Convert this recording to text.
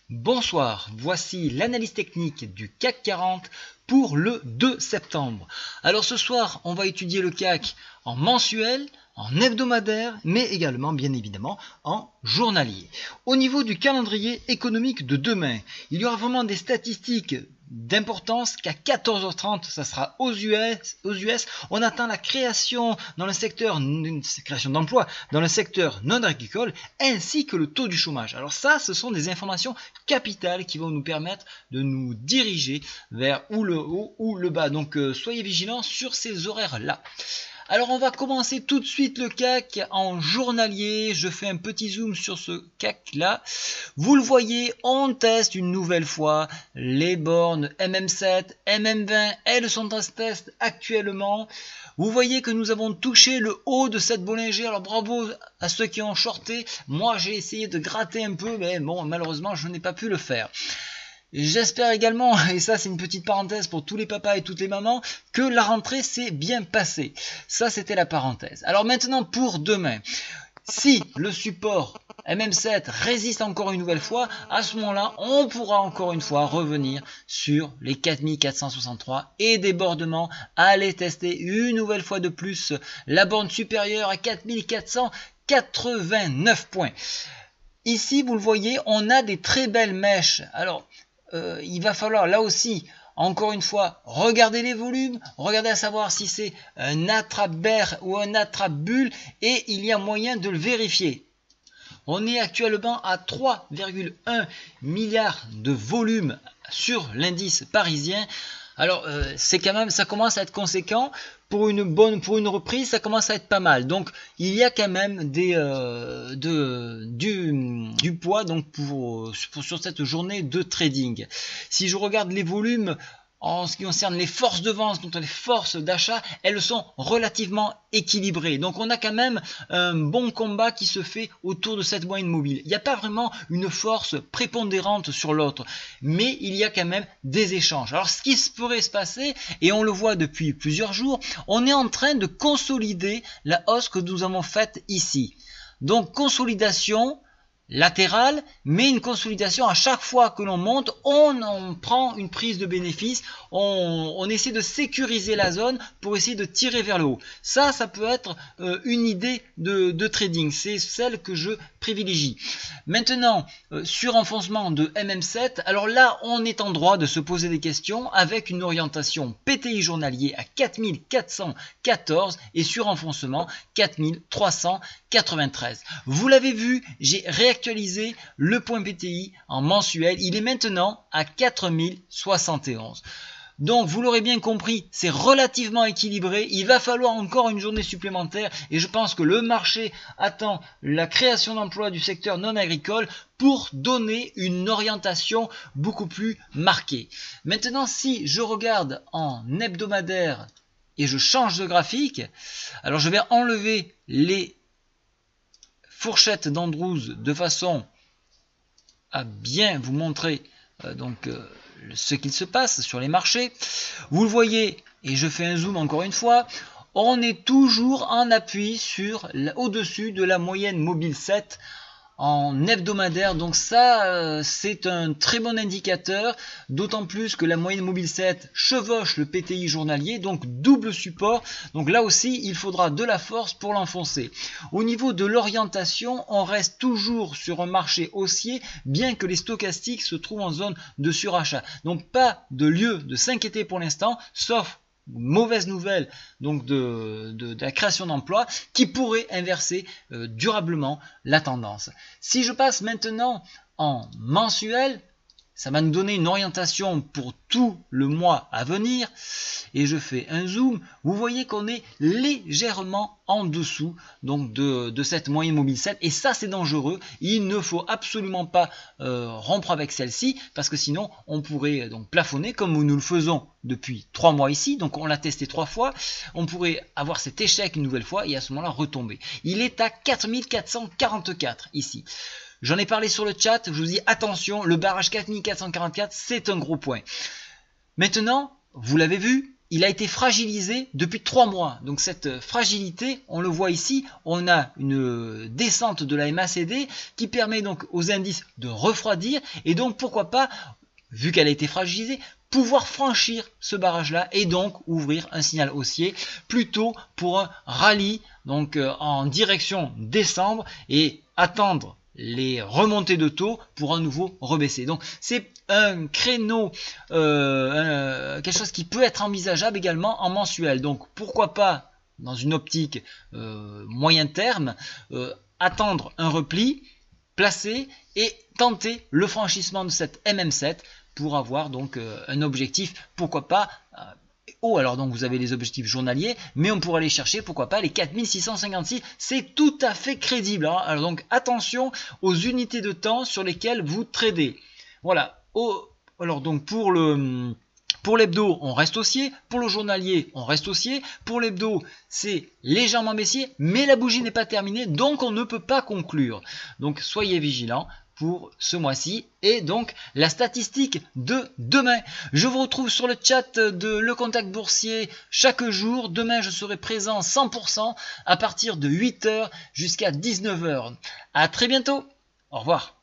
Bonsoir, voici l'analyse technique du CAC 40 pour le 2 septembre. Alors ce soir, on va étudier le CAC en mensuel, en hebdomadaire, mais également, bien évidemment, en journalier. Au niveau du calendrier économique de demain, il y aura vraiment des statistiques d'importance qu'à 14h30, ça sera aux US. On attend la création dans le secteur, création d'emplois dans le secteur non agricole, ainsi que le taux du chômage. Alors ça, ce sont des informations capitales qui vont nous permettre de nous diriger vers ou le haut ou le bas. Donc soyez vigilants sur ces horaires-là. Alors on va commencer tout de suite le CAC en journalier. Je fais un petit zoom sur ce CAC là. Vous le voyez, on teste une nouvelle fois les bornes MM7, MM20. Elles sont en test actuellement. Vous voyez que nous avons touché le haut de cette Bollinger. Alors bravo à ceux qui ont shorté. Moi j'ai essayé de gratter un peu, mais bon, malheureusement je n'ai pas pu le faire. J'espère également, et ça c'est une petite parenthèse pour tous les papas et toutes les mamans, que la rentrée s'est bien passée. Ça c'était la parenthèse. Alors maintenant pour demain, si le support MM7 résiste encore une nouvelle fois, à ce moment-là, on pourra encore une fois revenir sur les 4463 et débordement, aller tester une nouvelle fois de plus la borne supérieure à 4489 points. Ici, vous le voyez, on a des très belles mèches. Alors, il va falloir là aussi, encore une fois, regarder les volumes, regarder à savoir si c'est un attrape-berre ou un attrape-bulle, et il y a moyen de le vérifier. On est actuellement à 3,1 milliards de volume sur l'indice parisien. Alors c'est quand même, ça commence à être conséquent. Pour une reprise, ça commence à être pas mal. Donc il y a quand même du poids donc sur cette journée de trading. Si je regarde les volumes, en ce qui concerne les forces de vente contre les forces d'achat, elles sont relativement équilibrées. Donc on a quand même un bon combat qui se fait autour de cette moyenne mobile. Il n'y a pas vraiment une force prépondérante sur l'autre, mais il y a quand même des échanges. Alors ce qui pourrait se passer, et on le voit depuis plusieurs jours, on est en train de consolider la hausse que nous avons faite ici. Donc consolidation latérale, mais une consolidation à chaque fois que l'on monte, on prend une prise de bénéfice, on essaie de sécuriser la zone pour essayer de tirer vers le haut. Ça peut être une idée de trading, c'est celle que je privilégie. Maintenant, sur enfoncement de MM7, alors là on est en droit de se poser des questions avec une orientation PTI journalier à 4414 et sur enfoncement 4393. Vous l'avez vu, j'ai réactualisé le point PTI en mensuel, il est maintenant à 4071. Donc vous l'aurez bien compris, c'est relativement équilibré, il va falloir encore une journée supplémentaire et je pense que le marché attend la création d'emplois du secteur non agricole pour donner une orientation beaucoup plus marquée. Maintenant si je regarde en hebdomadaire et je change de graphique, alors je vais enlever les fourchettes d'Andrews de façon à bien vous montrer ce qu'il se passe sur les marchés. Vous le voyez, et je fais un zoom encore une fois, on est toujours en appui sur au-dessus de la moyenne mobile 7 en hebdomadaire, donc ça c'est un très bon indicateur, d'autant plus que la moyenne mobile 7 chevauche le PTI journalier, donc double support, donc là aussi il faudra de la force pour l'enfoncer. Au niveau de l'orientation, on reste toujours sur un marché haussier, bien que les stochastiques se trouvent en zone de surachat, donc pas de lieu de s'inquiéter pour l'instant, sauf mauvaise nouvelle donc de la création d'emplois qui pourrait inverser durablement la tendance. Si je passe maintenant en mensuel, ça va nous donner une orientation pour tout le mois à venir et je fais un zoom, vous voyez qu'on est légèrement en dessous donc de cette moyenne mobile 7 et ça c'est dangereux, il ne faut absolument pas rompre avec celle-ci parce que sinon on pourrait donc plafonner comme nous le faisons depuis 3 mois ici, donc on l'a testé 3 fois, on pourrait avoir cet échec une nouvelle fois et à ce moment-là retomber. Il est à 4444 ici. J'en ai parlé sur le chat, je vous dis attention, le barrage 4444 c'est un gros point. Maintenant, vous l'avez vu, il a été fragilisé depuis 3 mois. Donc cette fragilité, on le voit ici, on a une descente de la MACD qui permet donc aux indices de refroidir et donc pourquoi pas, vu qu'elle a été fragilisée, pouvoir franchir ce barrage-là et donc ouvrir un signal haussier plutôt pour un rallye donc en direction décembre et attendre les remontées de taux pour un nouveau rebaisser. Donc c'est un créneau, quelque chose qui peut être envisageable également en mensuel. Donc pourquoi pas dans une optique moyen terme, attendre un repli, placer et tenter le franchissement de cette MM7 pour avoir donc un objectif, pourquoi pas haut. Alors donc vous avez les objectifs journaliers, mais on pourrait aller chercher, pourquoi pas, les 4656, c'est tout à fait crédible. Hein. Alors donc attention aux unités de temps sur lesquelles vous tradez. Voilà. Alors donc pour l'hebdo, on reste haussier. Pour le journalier, on reste haussier. Pour l'hebdo, c'est légèrement baissier, mais la bougie n'est pas terminée, donc on ne peut pas conclure. Donc soyez vigilants pour ce mois-ci et donc la statistique de demain. Je vous retrouve sur le chat de Le Contact Boursier chaque jour. Demain, je serai présent 100% à partir de 8h jusqu'à 19h. À très bientôt. Au revoir.